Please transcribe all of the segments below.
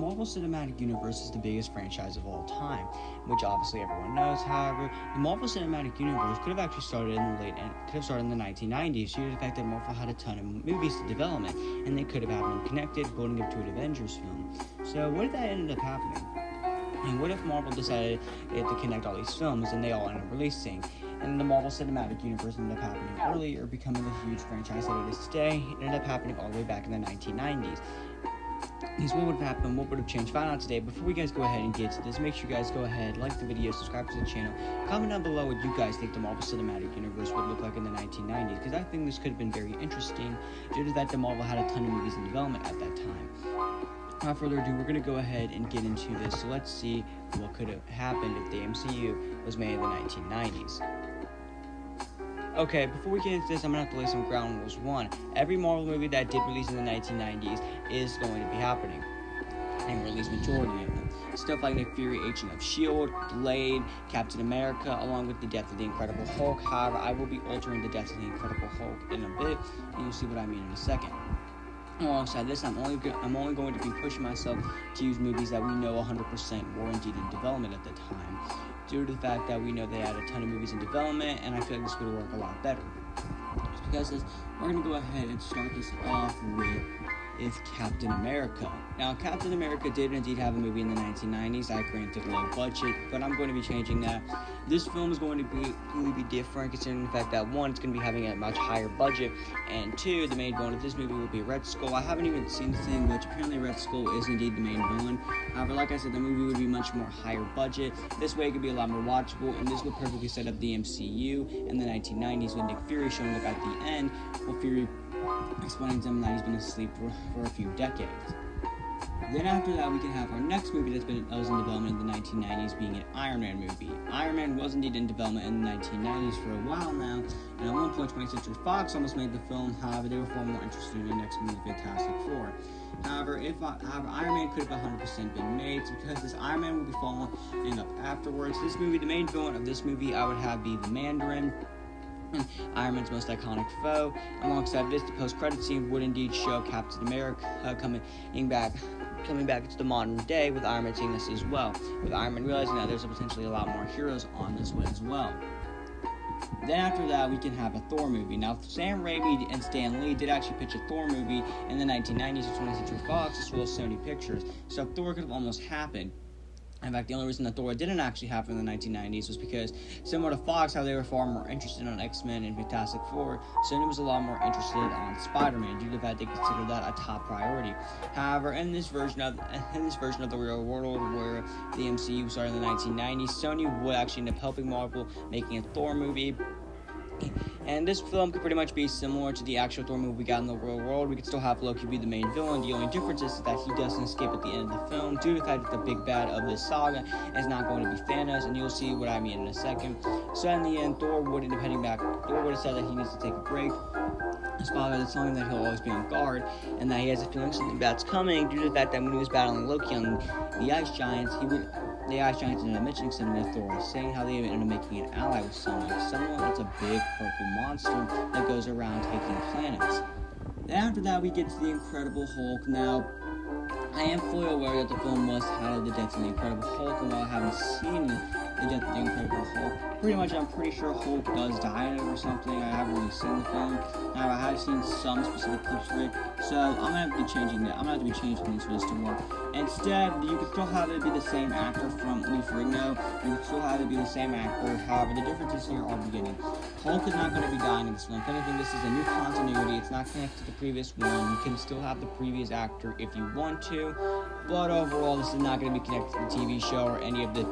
Marvel Cinematic Universe is the biggest franchise of all time, which obviously everyone knows. However, the Marvel Cinematic Universe could have actually started in the 1990s due to the fact that Marvel had a ton of movies in development, and they could have had them connected, building up to an Avengers film. So what if that ended up happening? And what if Marvel decided to connect all these films and they all ended up releasing? And the Marvel Cinematic Universe ended up happening early, or becoming the huge franchise that it is today. It ended up happening all the way back in the 1990s. What would have happened? What would have changed? Find out today. Before we guys go ahead and get to this, make sure you guys go ahead, like the video, subscribe to the channel, comment down below what you guys think the Marvel Cinematic Universe would look like in the 1990s, because I think this could have been very interesting due to that the Marvel had a ton of movies in development at that time. Without further ado, we're going to go ahead and get into this. So let's see what could have happened if the MCU was made in the 1990s. Okay, before we get into this, I'm going to have to lay some ground rules. 1. Every Marvel movie that did release in the 1990s is going to be happening, and release majority of them. Stuff like Nick Fury, Agent of S.H.I.E.L.D., Blade, Captain America, along with the death of the Incredible Hulk. However, I will be altering the death of the Incredible Hulk in a bit, and you'll see what I mean in a second. Alongside this, I'm only going to be pushing myself to use movies that we know 100% were indeed in development at the time, due to the fact that we know they had a ton of movies in development, and I feel like this would work a lot better. Just because we're going to go ahead and start this off with Captain America. Now, Captain America did indeed have a movie in the 1990s. I granted low budget, but I'm going to be changing that. This film is going to be different, considering the fact that 1, it's going to be having a much higher budget, and 2, the main villain of this movie will be Red Skull. I haven't even seen the thing, but apparently Red Skull is indeed the main villain. However, like I said, the movie would be much more higher budget. This way it could be a lot more watchable, and this would perfectly set up the MCU in the 1990s with Nick Fury showing up at the end, while Fury explaining to him that he's been asleep for a few decades. Then after that, we can have our next movie that was in development in the 1990s, being an Iron Man movie. Iron Man was indeed in development in the 1990s for a while now, and at one point 20th Century Fox almost made the film. However, they were far more interested in the next movie, Fantastic Four. However, Iron Man could have 100% been made, so because this Iron Man will be following up afterwards. This movie, the main villain of this movie, I would have be the Mandarin, Iron Man's most iconic foe. Alongside this, the post-credit scene would indeed show Captain America coming back into the modern day, with Iron Man seeing this as well, with Iron Man realizing that there's potentially a lot more heroes on this way as well. Then after that, we can have a Thor movie. Now, Sam Raimi and Stan Lee did actually pitch a Thor movie in the 1990s to 20th Century Fox, as well as Sony Pictures, so Thor could have almost happened. In fact, the only reason that Thor didn't actually happen in the 1990s was because, similar to Fox, how they were far more interested on X-Men and Fantastic Four, Sony was a lot more interested on Spider-Man, due to the fact they considered that a top priority. However, in this version of the real world, where the MCU started in the 1990s, Sony would actually end up helping Marvel making a Thor movie. And this film could pretty much be similar to the actual Thor movie we got in the real world. We could still have Loki be the main villain. The only difference is that he doesn't escape at the end of the film, due to the fact that the big bad of this saga is not going to be Thanos, and you'll see what I mean in a second. So in the end, Thor would end up heading back. Thor would have said that he needs to take a break. His father is telling him that he'll always be on guard, and that he has a feeling something bad's coming, due to the fact that when he was battling Loki on the Ice Giants, the Ice Giants ended up mentioning something to Thor, saying how they ended up making an ally with someone that's a big purple monster that goes around taking planets. Then after that, we get to the Incredible Hulk. Now, I am fully aware that the film was titled The Death of the Incredible Hulk, and while I haven't seen The Death of the Incredible Hulk, I'm pretty sure Hulk does die in it or something. I haven't really seen the film. Now, I have seen some specific clips of it, so I'm gonna have to be changing that. I'm gonna have to be changing things for this to work. Instead, you could still have it be the same actor from Lee Ferrigno. You could still have it be the same actor. However, the differences here are beginning. Hulk is not going to be dying in this film. If anything, this is a new continuity. It's not connected to the previous one. You can still have the previous actor if you want to, but overall, this is not going to be connected to the TV show or any of the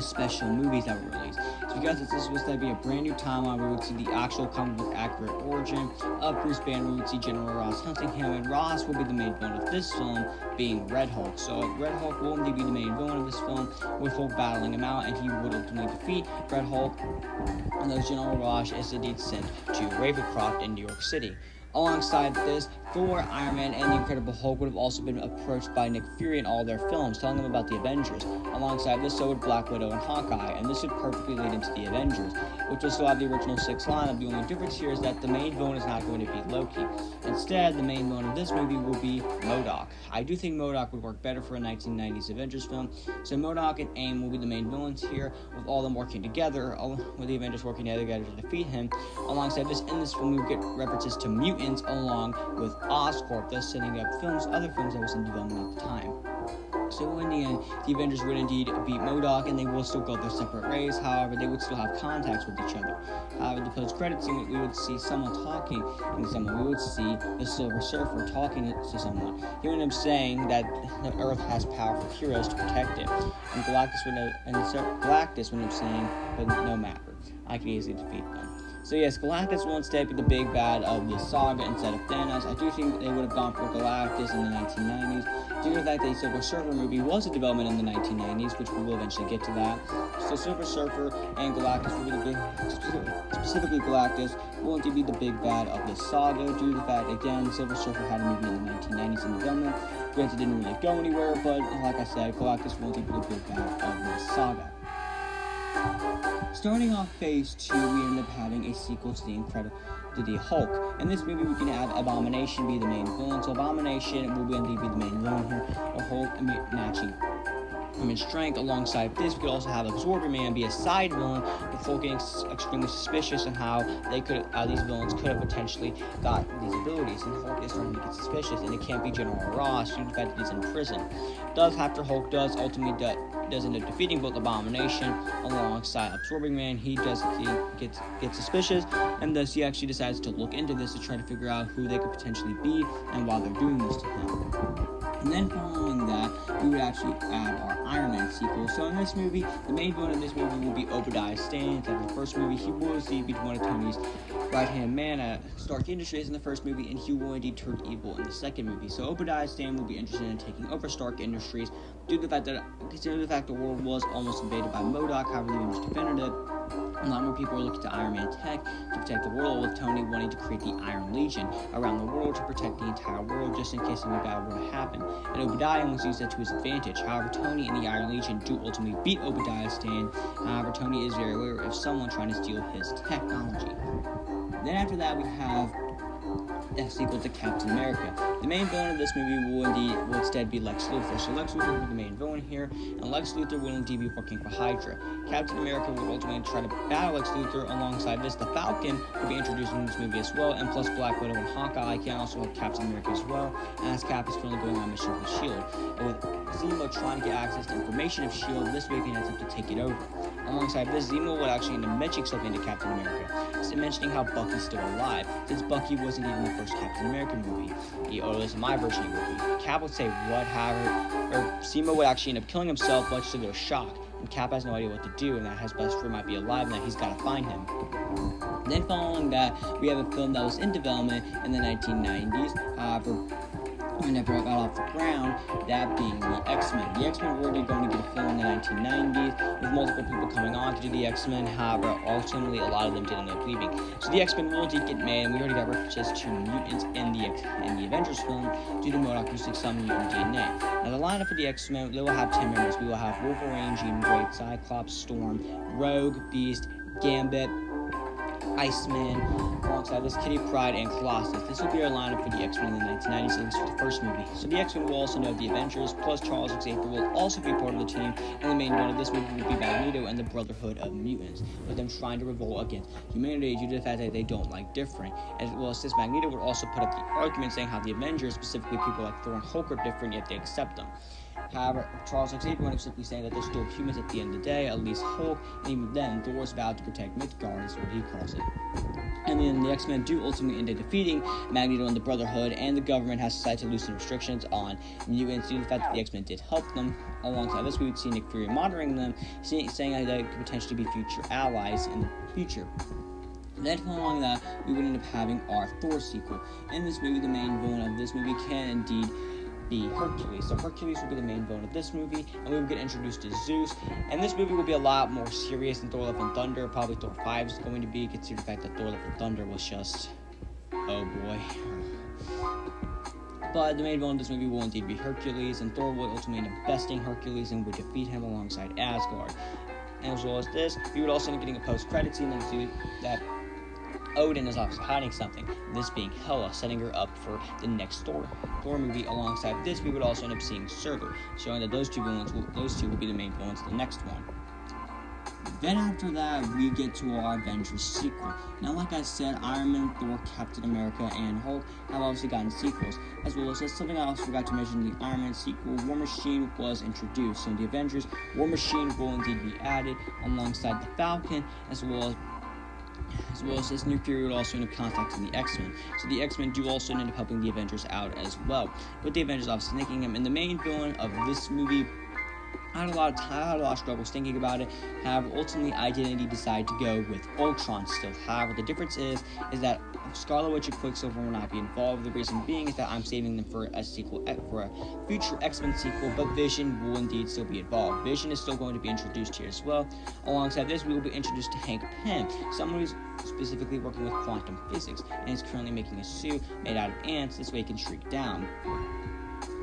special movies that were released. It's because this was supposed to be a brand new timeline where we would see the actual comic book accurate origin of Bruce Banner. We would see General Ross Huntingham, and Ross will be the main villain of this film, being Red Hulk. So Red Hulk will indeed be the main villain of this film, with Hulk battling him out, and he would ultimately defeat Red Hulk, and those General Ross is indeed sent to Ravencroft in New York City. Alongside this, Thor, Iron Man, and the Incredible Hulk would have also been approached by Nick Fury in all their films, telling them about the Avengers. Alongside this, so would Black Widow and Hawkeye, and this would perfectly lead into the Avengers, which will still have the original 6 lineup. The only difference here is that the main villain is not going to be Loki. Instead, the main villain of this movie will be MODOK. I do think MODOK would work better for a 1990s Avengers film, so MODOK and AIM will be the main villains here, with all of them working together, with the Avengers working together to defeat him. Alongside this, in this film, we will get references to mutants along with Oscorp, thus setting up other films that was in development at the time. So in the end, the Avengers would indeed beat MODOK, and they will still go their separate ways. However, they would still have contacts with each other. However, the post-credits scene, we would see someone talking to someone. We would see the Silver Surfer talking to someone. He would end up saying that the Earth has powerful heroes to protect it. And Galactus would end up saying, but no matter, I can easily defeat them. So yes, Galactus will instead be the big bad of this saga instead of Thanos. I do think they would have gone for Galactus in the 1990s, due to the fact that the Silver Surfer movie was a development in the 1990s, which we will eventually get to that. So Silver Surfer and Galactus will be the big, specifically Galactus, will indeed be the big bad of this saga, due to the fact, again, Silver Surfer had a movie in the 1990s in development. Granted, it didn't really go anywhere, but like I said, Galactus will indeed be the big bad of this saga. Starting off Phase 2, we end up having a sequel to the Hulk. In this movie, we can have Abomination be the main villain. So Abomination will indeed be the main villain here, or Hulk matching him in strength. Alongside this, we could also have Absorbing Man be a side villain, with Hulk getting extremely suspicious on how these villains could have potentially got these abilities. And Hulk is starting to get suspicious, and it can't be General Ross due to the fact that he's in prison. Hulk ultimately does end up defeating both Abomination alongside Absorbing Man. He gets suspicious, and thus he actually decides to look into this to try to figure out who they could potentially be and why they're doing this to him. And then following that, we would actually have our Iron Man sequel. So in this movie, the main villain of this movie will be Obadiah Stane. In the first movie, he will indeed be one of Tony's right-hand man at Stark Industries in the first movie, and he will indeed turn evil in the second movie. So Obadiah Stane will be interested in taking over Stark Industries due to the fact that the world was almost invaded by MODOK. However, the Avengers defended it. A lot more people are looking to Iron Man tech to protect the world, with Tony wanting to create the Iron Legion around the world to protect the entire world, just in case something bad were to happen. And Obadiah wants to use that to his advantage. However, Tony and the Iron Legion do ultimately beat Obadiah Stane. However, Tony is very aware of someone trying to steal his technology. Then after that, we have a sequel to Captain America. The main villain of this movie will instead be Lex Luthor. So Lex Luthor will be the main villain here, and Lex Luthor will indeed be working for Hydra. Captain America will ultimately try to battle Lex Luthor. Alongside this, the Falcon will be introduced in this movie as well, and plus Black Widow and Hawkeye can also help Captain America as well, as Cap is currently going on a mission with S.H.I.E.L.D. And with Zemo trying to get access to information of S.H.I.E.L.D., this way he can attempt to take it over. Alongside this, Zemo would actually end up mentioning something to Captain America, mentioning how Bucky's still alive, since Bucky was indeed in the first Captain America movie, or at least in my version he would be. Cap would say what, however, or Zemo would actually end up killing himself, much to their shock, and Cap has no idea what to do, and that his best friend might be alive, and that he's got to find him. Then following that, we have a film that was in development in the 1990s, however, we never got off the ground, that being the X-Men. The X-Men were already going to get a film in the 1990s, with multiple people coming on to do the X-Men. However, ultimately, a lot of them did end up leaving. So the X-Men will indeed get made, and we already got references to mutants in the Avengers film, due to MODOK using some mutant DNA. Now, the lineup for the X-Men, they will have 10 members. We will have Wolverine, Jean Grey, Cyclops, Storm, Rogue, Beast, Gambit, Iceman, alongside this Kitty Pryde and Colossus. This will be our lineup for the X-Men in the 1990s, at least for the first movie. So the X-Men will also know the Avengers, plus Charles Xavier will also be part of the team, and the main one of this movie will be Magneto and the Brotherhood of Mutants, with them trying to revolt against humanity due to the fact that they don't like different. As well as this, Magneto would also put up the argument saying how the Avengers, specifically people like Thor and Hulk, are different, yet they accept them. However, Charles Xavier would have simply saying that they're still humans at the end of the day, at least Hulk, and even then, Thor's vowed to protect Midgard, is what he calls it. And then the X-Men do ultimately end up defeating Magneto and the Brotherhood, and the government has decided to loosen restrictions on mutants due to the fact that the X-Men did help them. Alongside this, we would see Nick Fury monitoring them, saying that they could potentially be future allies in the future. Then following that, we would end up having our Thor sequel. In this movie, the main villain of this movie can indeed be Hercules. So Hercules will be the main villain of this movie, and we will get introduced to Zeus. And this movie will be a lot more serious than Thor Love and Thunder. Probably Thor 5 is going to be, considering the fact that Thor Love and Thunder was just, oh boy. But the main villain of this movie will indeed be Hercules, and Thor will ultimately end up besting Hercules and would defeat him alongside Asgard. And as well as this, we would also end up getting a post-credit scene that Odin is obviously hiding something, this being Hela, setting her up for the next Thor movie. Alongside this, we would also end up seeing Surtur, showing that those two will be the main villains of the next one. Then after that, we get to our Avengers sequel. Now, like I said, Iron Man, Thor, Captain America, and Hulk have obviously gotten sequels. As well as something I also forgot to mention, the Iron Man sequel, War Machine was introduced. So in the Avengers, War Machine will indeed be added alongside the Falcon, as well as this Nick Fury would also end up contacting the X-Men. So the X-Men do also end up helping the Avengers out as well, with the Avengers obviously thinking him. And the main villain of this movie, I had a lot of struggles thinking about it. However, ultimately, I didn't decide to go with Ultron still. However, the difference is that Scarlet Witch and Quicksilver will not be involved. The reason being is that I'm saving them for a sequel, for a future X-Men sequel, but Vision will indeed still be involved. Vision is still going to be introduced here as well. Alongside this, we will be introduced to Hank Pym, someone who's specifically working with quantum physics, and is currently making a suit made out of ants. This way, he can shrink down.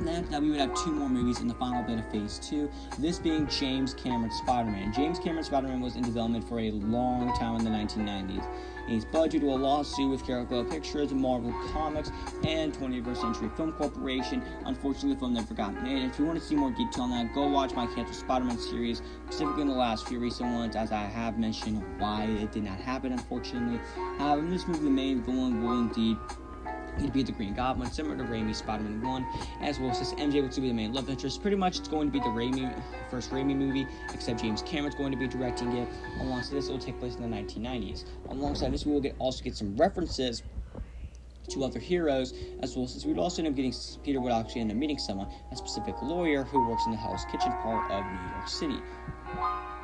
Then after that, we would have two more movies in the final bit of Phase 2, this being James Cameron's Spider-Man. James Cameron's Spider-Man was in development for a long time in the 1990s. But due to a lawsuit with Carolina Pictures, Marvel Comics, and 20th Century Film Corporation, unfortunately the film never got made. And if you want to see more detail on that, go watch my canceled Spider-Man series, specifically in the last few recent ones, as I have mentioned why it did not happen, unfortunately. However, in this movie, the main villain will indeed he'd be the Green Goblin, similar to Raimi's Spider-Man 1, as well as this MJ will still be the main love interest. Pretty much it's going to be the first Raimi movie, except James Cameron's going to be directing it. Alongside this, it will take place in the 1990s. Alongside this, we will also get some references to other heroes, as well as we would also end up getting Peter would actually end up meeting someone, a specific lawyer who works in the Hell's Kitchen part of New York City.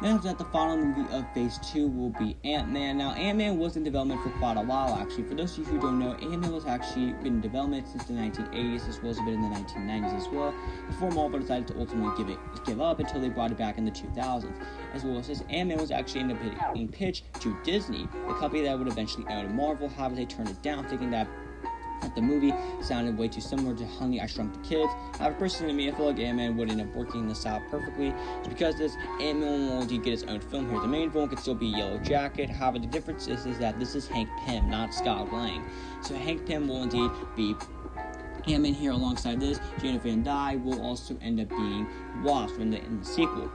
Then after that, the final movie of Phase 2 will be Ant-Man. Now, Ant-Man was in development for quite a while, actually. For those of you who don't know, Ant-Man was actually been in development since the 1980s, as well as a bit in the 1990s as well, before Marvel decided to ultimately give up until they brought it back in the 2000s. As well as this, Ant-Man was actually ended up being pitched to Disney, the company that would eventually own Marvel. However, they turned it down, thinking that the movie sounded way too similar to Honey, I Shrunk the Kids. However, personally to me, I feel like Ant-Man would end up working this out perfectly. It's because this Ant-Man will indeed get its own film here. The main villain could still be Yellow Jacket. However, the difference is that this is Hank Pym, not Scott Lang. So Hank Pym will indeed be Ant-Man here. Alongside this, Jaina Van Dyne will also end up being Wasp in the sequel.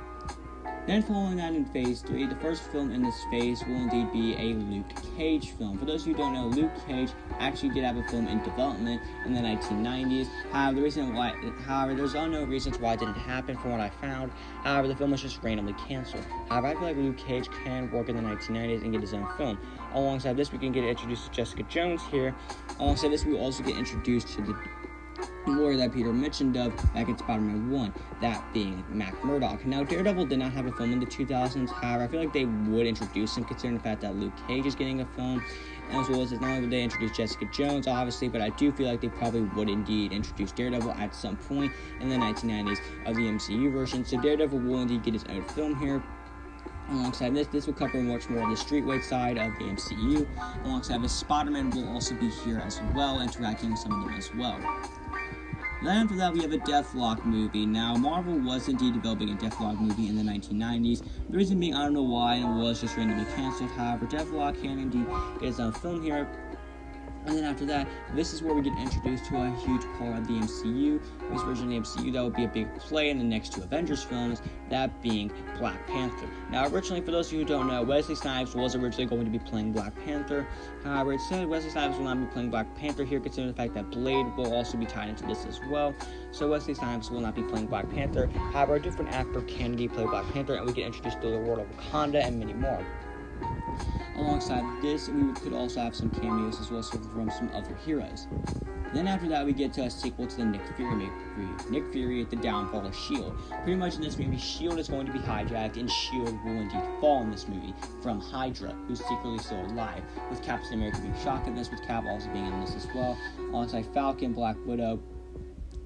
Then following that in Phase 3, the first film in this phase will indeed be a Luke Cage film. For those who don't know, Luke Cage actually did have a film in development in the 1990s. However, there's unknown reasons why it didn't happen from what I found. However, the film was just randomly canceled. However, I feel like Luke Cage can work in the 1990s and get his own film. Alongside this, we can get introduced to Jessica Jones here. Alongside this, we will also get introduced to the lawyer that Peter mentioned of back in Spider-Man 1, that being Matt Murdock. Now, Daredevil did not have a film in the 2000s. However, I feel like they would introduce him, considering the fact that Luke Cage is getting a film, as well as not only would they introduce Jessica Jones, obviously, but I do feel like they probably would indeed introduce Daredevil at some point in the 1990s of the MCU version. So Daredevil will indeed get his own film here. Alongside this will cover much more of the streetweight side of the MCU. Alongside this, Spider-Man will also be here as well, interacting with some of them as well. Then after that, we have a Deathlock movie. Now, Marvel was indeed developing a Deathlock movie in the 1990s. The reason being, I don't know why, and it was just randomly canceled. However, Deathlock can indeed get its own film here. And then after that, this is where we get introduced to a huge part of the MCU. This version of the MCU that will be a big play in the next two Avengers films, that being Black Panther. Now, originally, for those of you who don't know, Wesley Snipes was originally going to be playing Black Panther. However, it said Wesley Snipes will not be playing Black Panther here, considering the fact that Blade will also be tied into this as well. So Wesley Snipes will not be playing Black Panther. However, a different actor can indeed play Black Panther, and we get introduced to the world of Wakanda and many more. Alongside this, we could also have some cameos as well as from some other heroes. Then after that, we get to a sequel to the Nick Fury movie, Nick Fury at the Downfall of S.H.I.E.L.D. Pretty much in this movie, S.H.I.E.L.D. is going to be hijacked, and S.H.I.E.L.D. will indeed fall in this movie from Hydra, who's secretly still alive, with Captain America being shocked at this, with Cap also being in this as well, alongside Falcon, Black Widow,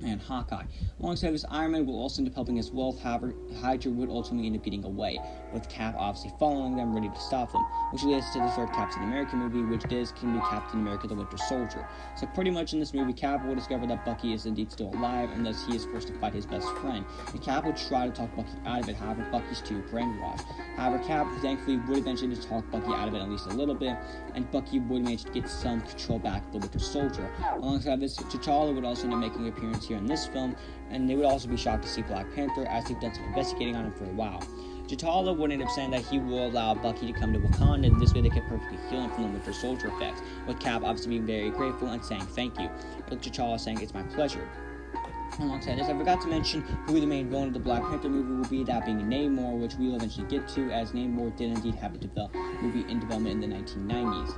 and Hawkeye. Alongside this, Iron Man will also end up helping as well. However, Hydra would ultimately end up getting away, with Cap obviously following them, ready to stop them, which leads to the third Captain America movie, which can be Captain America the Winter Soldier. So pretty much in this movie, Cap will discover that Bucky is indeed still alive, and thus he is forced to fight his best friend. And Cap will try to talk Bucky out of it, however, Bucky's too brainwashed. However, Cap thankfully would eventually just talk Bucky out of it at least a little bit, and Bucky would manage to get some control back of the Winter Soldier. Alongside this, T'Challa would also end up making an appearance here in this film, and they would also be shocked to see Black Panther, as they've done some investigating on him for a while. T'Challa would end up saying that he will allow Bucky to come to Wakanda, and this way they could perfectly heal him from the Winter Soldier effects, with Cap obviously being very grateful and saying thank you, with T'Challa saying it's my pleasure. Alongside this, I forgot to mention who the main villain of the Black Panther movie will be, that being Namor, which we will eventually get to, as Namor did indeed have a movie in development in the 1990s.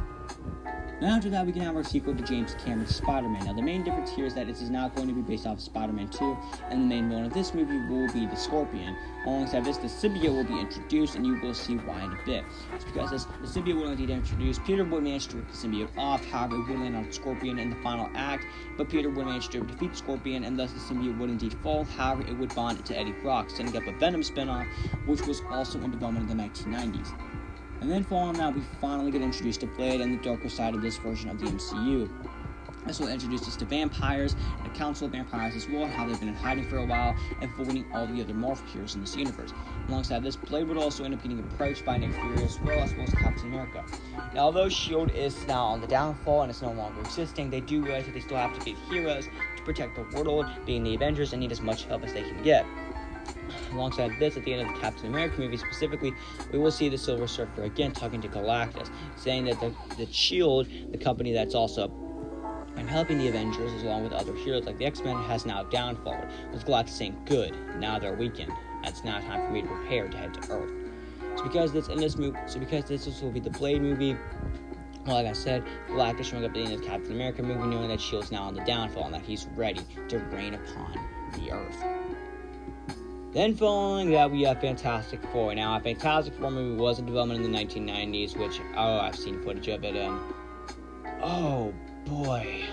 Now after that, we can have our sequel to James Cameron's Spider-Man. Now the main difference here is that it is not going to be based off of Spider-Man 2, and the main villain of this movie will be the Scorpion. Alongside this, the symbiote will be introduced, and you will see why in a bit. It's because the symbiote will indeed introduce. Peter would manage to rip the symbiote off, however, it would land on Scorpion in the final act, but Peter would manage to defeat Scorpion, and thus the symbiote would indeed fall. However, it would bond to Eddie Brock, setting up a Venom spin-off, which was also in development in the 1990s. And then following that, we finally get introduced to Blade and the darker side of this version of the MCU. This will introduce us to vampires and a council of vampires as well, how they've been in hiding for a while, and avoiding all the other Marvel heroes in this universe. Alongside this, Blade would also end up getting approached by Nick Fury as well as Captain America. Now, although S.H.I.E.L.D. is now on the downfall and it's no longer existing, they do realize that they still have to get heroes to protect the world, being the Avengers, and need as much help as they can get. Alongside this, at the end of the Captain America movie specifically, we will see the Silver Surfer again talking to Galactus, saying that the S.H.I.E.L.D., the company that's also been helping the Avengers along with other heroes like the X-Men, has now downfalled, with Galactus saying, "Good, now they're weakened. It's now time for me to prepare to head to Earth." So because this will be the Blade movie, well, like I said, Galactus showing up at the end of the Captain America movie, knowing that S.H.I.E.L.D. is now on the downfall and that he's ready to reign upon the Earth. Then following that, we have Fantastic Four. Now, a Fantastic Four movie was in development in the 1990s, which, I've seen footage of it, and oh boy.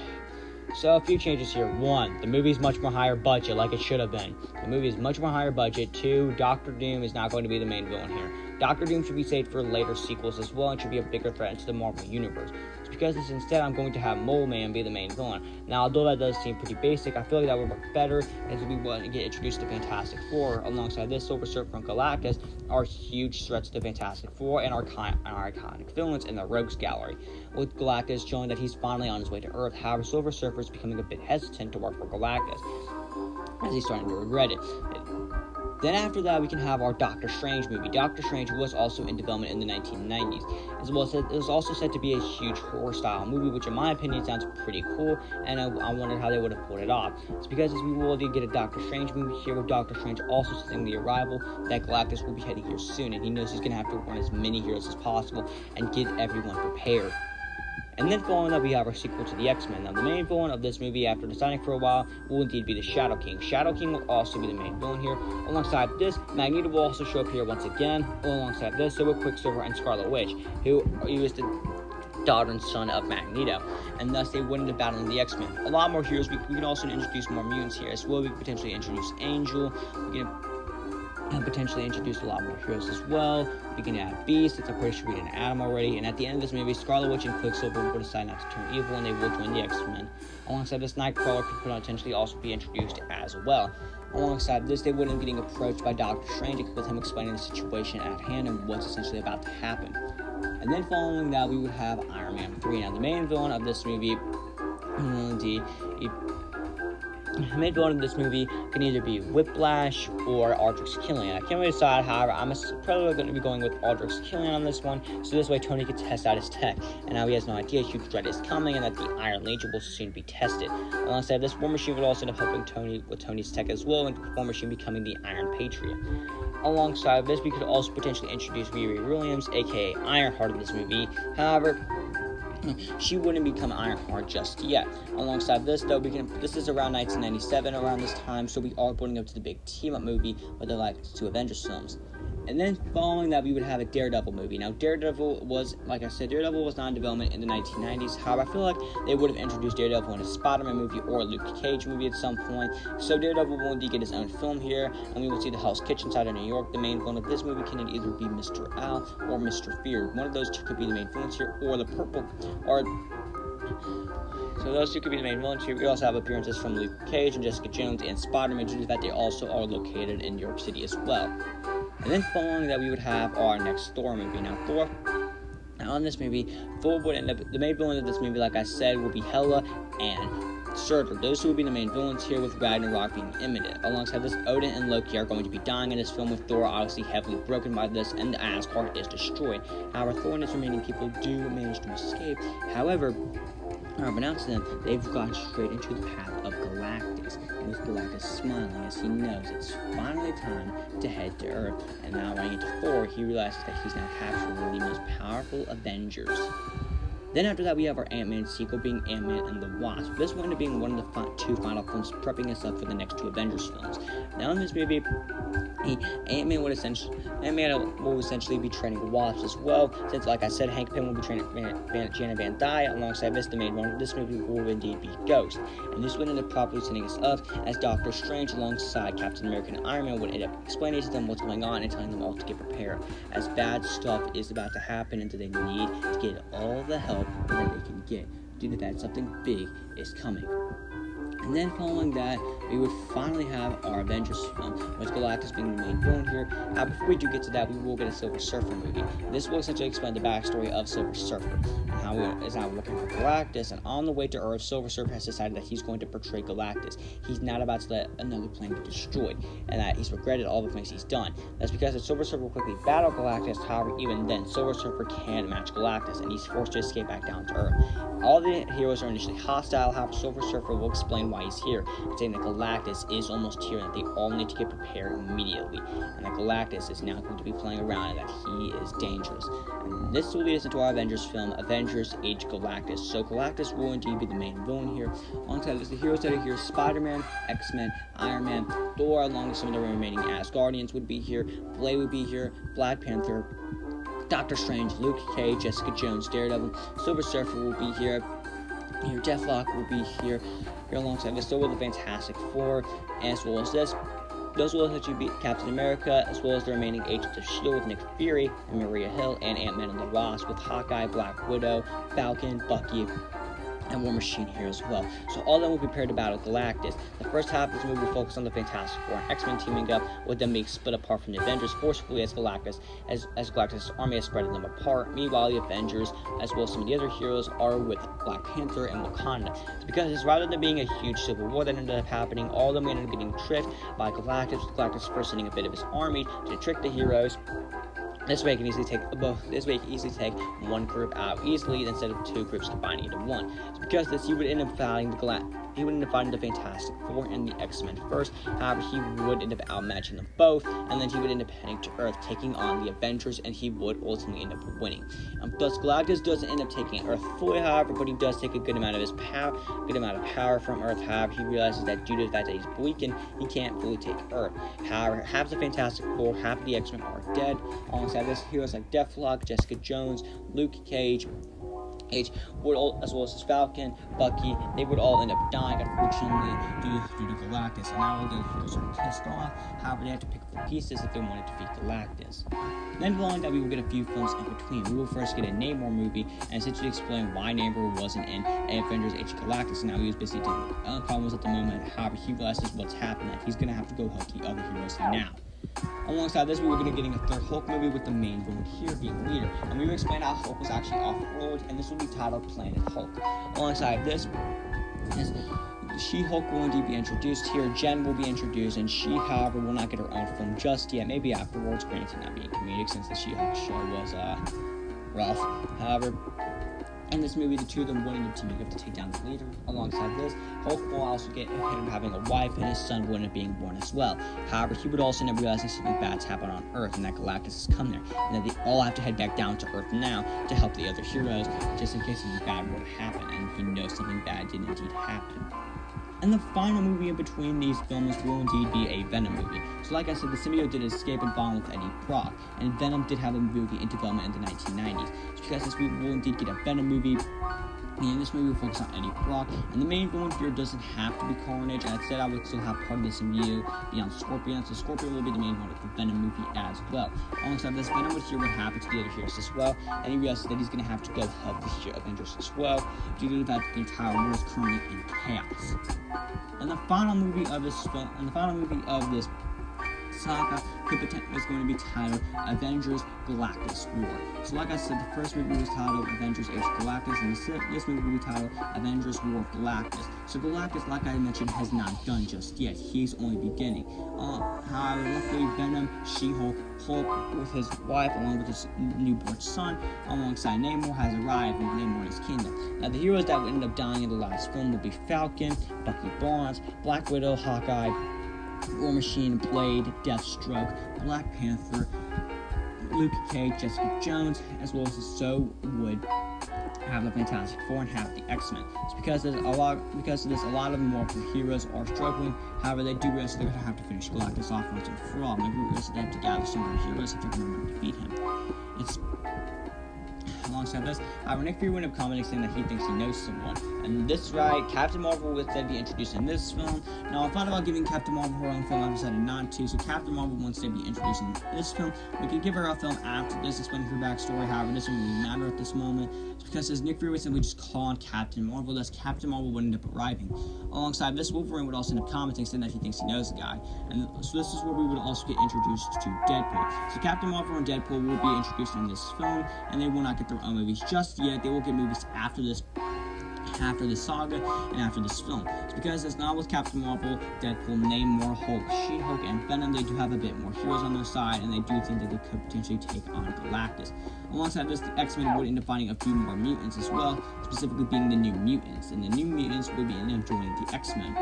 So, a few changes here. 1, the movie is much more higher budget, like it should have been. The movie is much more higher budget. 2, Doctor Doom is not going to be the main villain here. Doctor Doom should be saved for later sequels as well, and should be a bigger threat into the Marvel Universe. It's because this, instead, I'm going to have Mole Man be the main villain. Now, although that does seem pretty basic, I feel like that would work better as we want to get introduced to Fantastic Four. Alongside this, Silver Surfer and Galactus are huge threats to Fantastic Four and our iconic villains in the Rogues Gallery, with Galactus showing that he's finally on his way to Earth. However, Silver Surfer is becoming a bit hesitant to work for Galactus, as he's starting to regret it. Then after that, we can have our Doctor Strange movie. Doctor Strange was also in development in the 1990s. As well as it was also said to be a huge horror-style movie, which in my opinion sounds pretty cool, and I wondered how they would have pulled it off. It's because as we will get a Doctor Strange movie here, with Doctor Strange also saying the arrival that Galactus will be heading here soon, and he knows he's going to have to run as many heroes as possible and get everyone prepared. And then following that, we have our sequel to the X-Men. Now, the main villain of this movie, after deciding for a while, will indeed be the Shadow King. Shadow King will also be the main villain here. Alongside this, Magneto will also show up here once again. Alongside this, so will Quicksilver and Scarlet Witch, who is the daughter and son of Magneto, and thus they wouldn't have battled the X-Men. A lot more heroes. We can also introduce more mutants here as well. We can potentially introduce Angel. We can potentially introduce a lot more heroes as well. We can add Beast, it's a pretty sure we did an Atom already, and at the end of this movie, Scarlet Witch and Quicksilver will decide not to turn evil, and they will join the X-Men. Alongside this, Nightcrawler could potentially also be introduced as well. Alongside this, they wouldn't be getting approached by Doctor Strange, with him explaining the situation at hand and what's essentially about to happen. And then following that, we would have Iron Man 3. Now, the main villain of this movie the main villain of this movie can either be Whiplash or Aldrich Killian. I can't really decide, however, I'm probably going to be going with Aldrich Killian on this one, so this way Tony can test out his tech, and now he has no idea Huge Dread is coming and that the Iron Legion will soon be tested. Alongside this, War Machine would also end up helping Tony with Tony's tech as well, and War Machine becoming the Iron Patriot. Alongside this, we could also potentially introduce Riri Williams, aka Ironheart, in this movie. However, she wouldn't become Ironheart just yet. Alongside this, though, this is around 1997, around this time, so we are building up to the big team-up movie with the like 2 Avengers films. And then following that, we would have a Daredevil movie. Now, Daredevil was, like I said, Daredevil was not in development in the 1990s. However, I feel like they would have introduced Daredevil in a Spider-Man movie or a Luke Cage movie at some point. So Daredevil will indeed get his own film here, and we will see the Hell's Kitchen side of New York. The main villain of this movie can either be Mr. Owl or Mr. Fear. One of those two could be the main villains here, or the purple, or... So those two could be the main villains here. We also have appearances from Luke Cage and Jessica Jones and Spider-Man, due to that they also are located in New York City as well. And then following that, we would have our next Thor movie. Now, on this movie, Thor would end up, the main villain of this movie, like I said, will be Hela and Surtur. Those two will be the main villains here, with Ragnarok being imminent. Alongside this, Odin and Loki are going to be dying in this film, with Thor obviously heavily broken by this, and the Asgard is destroyed. However, Thor and his remaining people do manage to escape. However, unbeknownst to them, they've gone straight into the path of Galactus, and with Galactus smiling as he knows it's finally time to head to Earth. And now running into Thor, he realizes that he's now captured one of the most powerful Avengers. Then after that, we have our Ant-Man sequel, being Ant-Man and the Wasp. This will end up being one of the two final films, prepping us up for the next two Avengers films. Now in this movie, Ant-Man will essentially be training Wasp as well, since, like I said, Hank Pym will be training Janet Van Dyne. Alongside this, the main one of this movie will indeed be Ghost. And this would end up properly setting us up, as Doctor Strange alongside Captain America and Iron Man would end up explaining to them what's going on and telling them all to get prepared, as bad stuff is about to happen and they need to get all the help that they can get, due to that something big is coming. And then following that, we would finally have our Avengers film, with Galactus being the main villain here. Before we do get to that, we will get a Silver Surfer movie. This will essentially explain the backstory of Silver Surfer, and how he is now looking for Galactus, and on the way to Earth, Silver Surfer has decided that he's going to betray Galactus. He's not about to let another planet be destroyed, and that he's regretted all the things he's done. That's because the Silver Surfer will quickly battle Galactus. However, even then, Silver Surfer can't match Galactus, and he's forced to escape back down to Earth. All the heroes are initially hostile. However, Silver Surfer will explain why he's here, saying that Galactus is almost here and that they all need to get prepared immediately, and that Galactus is now going to be playing around and that he is dangerous. And this will lead us into our Avengers film, Avengers Age Galactus. So Galactus will indeed be the main villain here. Alongside this, the heroes that are here: Spider-Man, X-Men, Iron Man, Thor, along with some of the remaining Asgardians would be here, Blade would be here, Black Panther, Doctor Strange, Luke Cage, Jessica Jones, Daredevil, Silver Surfer will be here, Deathlock will be here alongside this. So will the Fantastic Four, as well as this. Those will essentially be Captain America, as well as the remaining Agents of S.H.I.E.L.D. with Nick Fury and Maria Hill, and Ant-Man and the Wasp with Hawkeye, Black Widow, Falcon, Bucky, and War Machine here as well. So all of them will be prepared to battle Galactus. The first half of this movie will focus on the Fantastic Four and X-Men teaming up, with them being split apart from the Avengers forcefully as Galactus' army has spread them apart. Meanwhile, the Avengers, as well as some of the other heroes, are with Black Panther and Wakanda. It's because rather than being a huge civil war that ended up happening, all of them ended up getting tricked by Galactus, with Galactus first sending a bit of his army to trick the heroes. This way, he can easily take one group out easily, instead of two groups combining into one. So because of this, he would end up fighting the Fantastic Four and the X-Men first. However, he would end up outmatching them both, and then he would end up heading to Earth, taking on the Avengers, and he would ultimately end up winning. Thus, Galactus doesn't end up taking Earth fully, however, but he does take a good amount of power from Earth. However, he realizes that due to the fact that he's weakened, he can't fully take Earth. However, half the Fantastic Four, half of the X-Men are dead. Alongside this, heroes like Deathlock, Jessica Jones, Luke Cage, as well as his Falcon, Bucky, they would all end up dying, unfortunately, due to Galactus. And now all the heroes are pissed off. However, they have to pick up the pieces if they want to defeat Galactus. Then following that, we will get a few films in between. We will first get a Namor movie, and essentially explain why Namor wasn't in Avengers Age Galactus, and now he was busy dealing with other problems at the moment. However, he realizes what's happening. He's going to have to go help the other heroes now. Alongside this, we were going to getting a third Hulk movie, with the main villain here being Leader, and we will explain how Hulk was actually off-world, and this will be titled Planet Hulk. Alongside this, She-Hulk will indeed be introduced here. Jen will be introduced, and she, however, will not get her own film just yet. Maybe afterwards, granted not being comedic, since the She-Hulk show was rough. However, in this movie, the two of them will end up teaming up to take down the Leader. Alongside this, Hulk will also get him having a wife, and his son will end up being born as well. However, he would also end up realizing something bad's happened on Earth, and that Galactus has come there, and that they all have to head back down to Earth now to help the other heroes, just in case something bad were to happen, and he knows something bad did indeed happen. And the final movie in between these films will indeed be a Venom movie. So like I said, the symbiote did escape and bond with Eddie Brock, and Venom did have a movie in development in the 1990s. So because this movie will indeed get a Venom movie, and this movie will focus on Eddie Brock, and the main villain here doesn't have to be Carnage, and instead I would still have part of the symbiote be on Scorpion, so Scorpion will be the main villain of the Venom movie as well. Alongside this, Venom would hear what happened to the other heroes as well, and he realizes that he's going to have to go help the Avengers as well, due to the fact that the entire world is currently in chaos. And the final movie of this saga is going to be titled Avengers Galactus War. So like I said, the first movie was titled Avengers Age of Galactus, and this movie will be titled Avengers War of Galactus. So Galactus, like I mentioned, has not done just yet. He's only beginning. However, luckily Venom, She-Hulk, Hulk with his wife, along with his newborn son, alongside Namor, has arrived in Namor and his kingdom. Now the heroes that would end up dying in the last film will be Falcon, Bucky Barnes, Black Widow, Hawkeye, War Machine, Blade, Deathstroke, Black Panther, Luke Cage, Jessica Jones, as well as so would have the Fantastic Four and have the X-Men. It's because of this, a lot of Marvel heroes are struggling. However, they do realize they're going to have to finish Galactus off once and for all. Maybe realize they have to gather some more heroes if they're going to defeat him. Alongside this, Nick Fury would have commented saying that he thinks he knows someone. And this is right, Captain Marvel would instead be introduced in this film. Now, I thought about giving Captain Marvel her own film, I decided not to. So Captain Marvel will instead be introduced in this film. We could give her a film after this, explaining her backstory. However, this doesn't really matter at this moment. It's because as Nick Fury would simply just call on Captain Marvel, thus Captain Marvel would end up arriving. Alongside this, Wolverine would also end up commenting saying that he thinks he knows the guy. And so this is where we would also get introduced to Deadpool. So Captain Marvel and Deadpool will be introduced in this film, and they will not get their own movies just yet. They will get movies after this saga and after this film. It's because it's not with Captain Marvel, Deadpool, Namor, Hulk, She-Hulk, and Venom. They do have a bit more heroes on their side, and they do think that they could potentially take on Galactus. Alongside this, the X-Men would end up finding a few more mutants as well, specifically being the New Mutants, and the New Mutants would be end up joining the X-Men.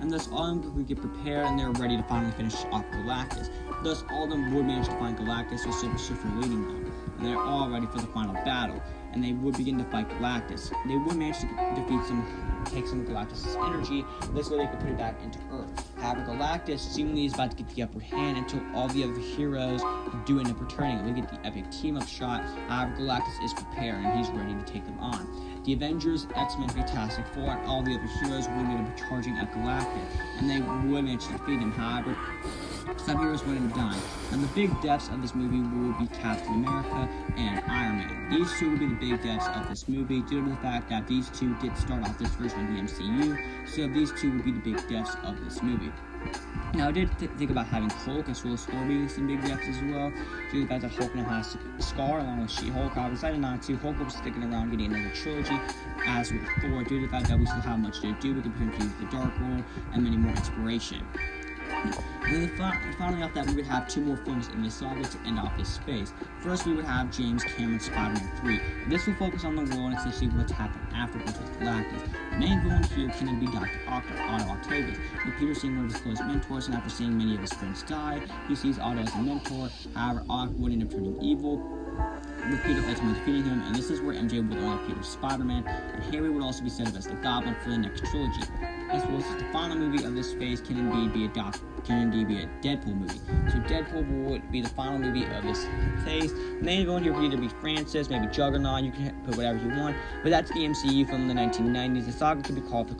And thus all of them would get prepared and they're ready to finally finish off Galactus. Thus all of them would manage to find Galactus with Silver Surfer leading them. And they're all ready for the final battle. And they would begin to fight Galactus. They would manage to take some of Galactus' energy, this way they could put it back into Earth. However, Galactus seemingly is about to get the upper hand until all the other heroes do end up returning. We get the epic team-up shot. However, Galactus is prepared and he's ready to take them on. The Avengers, X-Men, Fantastic Four, and all the other heroes would end up charging at Galactus, and they would manage to defeat him. However, some heroes would end up dying. And the big deaths of this movie will be Captain America and Iron Man. These two will be the big deaths of this movie due to the fact that these two did start off this version of the MCU, so these two will be the big deaths of this movie. Now, I did think about having Hulk as well as Thor being some big deaths as well, due to the fact that Hulk now has Scar along with She-Hulk. I decided not to. Hulk will be sticking around getting another trilogy, as with Thor, due to the fact that we still have much to do. We can potentially use the Dark World and many more inspiration. And then finally off that, we would have two more films in this saga to end off this phase. First, we would have James Cameron's Spider-Man 3. This will focus on the world and essentially what's happened afterwards with Galactus. The main villain here can be Dr. Otto Octavius, with Peter seeing one of his close mentors, and after seeing many of his friends die, he sees Otto as a mentor. However, Otto would end up turning evil, with Peter ultimately defeating him, and this is where MJ would learn that Peter's Spider-Man, and Harry would also be set up as the Goblin for the next trilogy. As well as the final movie of this phase can indeed be a Deadpool movie. So Deadpool would be the final movie of this phase. The main villain here would either be Francis, maybe Juggernaut, you can put whatever you want, but that's the MCU film in the 1990s. The saga could be called the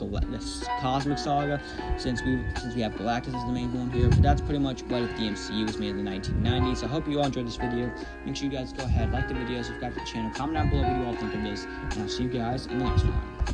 Cosmic Saga, since we have Galactus as the main villain here, but that's pretty much what if the MCU was made in the 1990s. So I hope you all enjoyed this video. Make sure you guys go ahead, like the video, subscribe to the channel, comment down below what you all think of this, and I'll see you guys in the next one.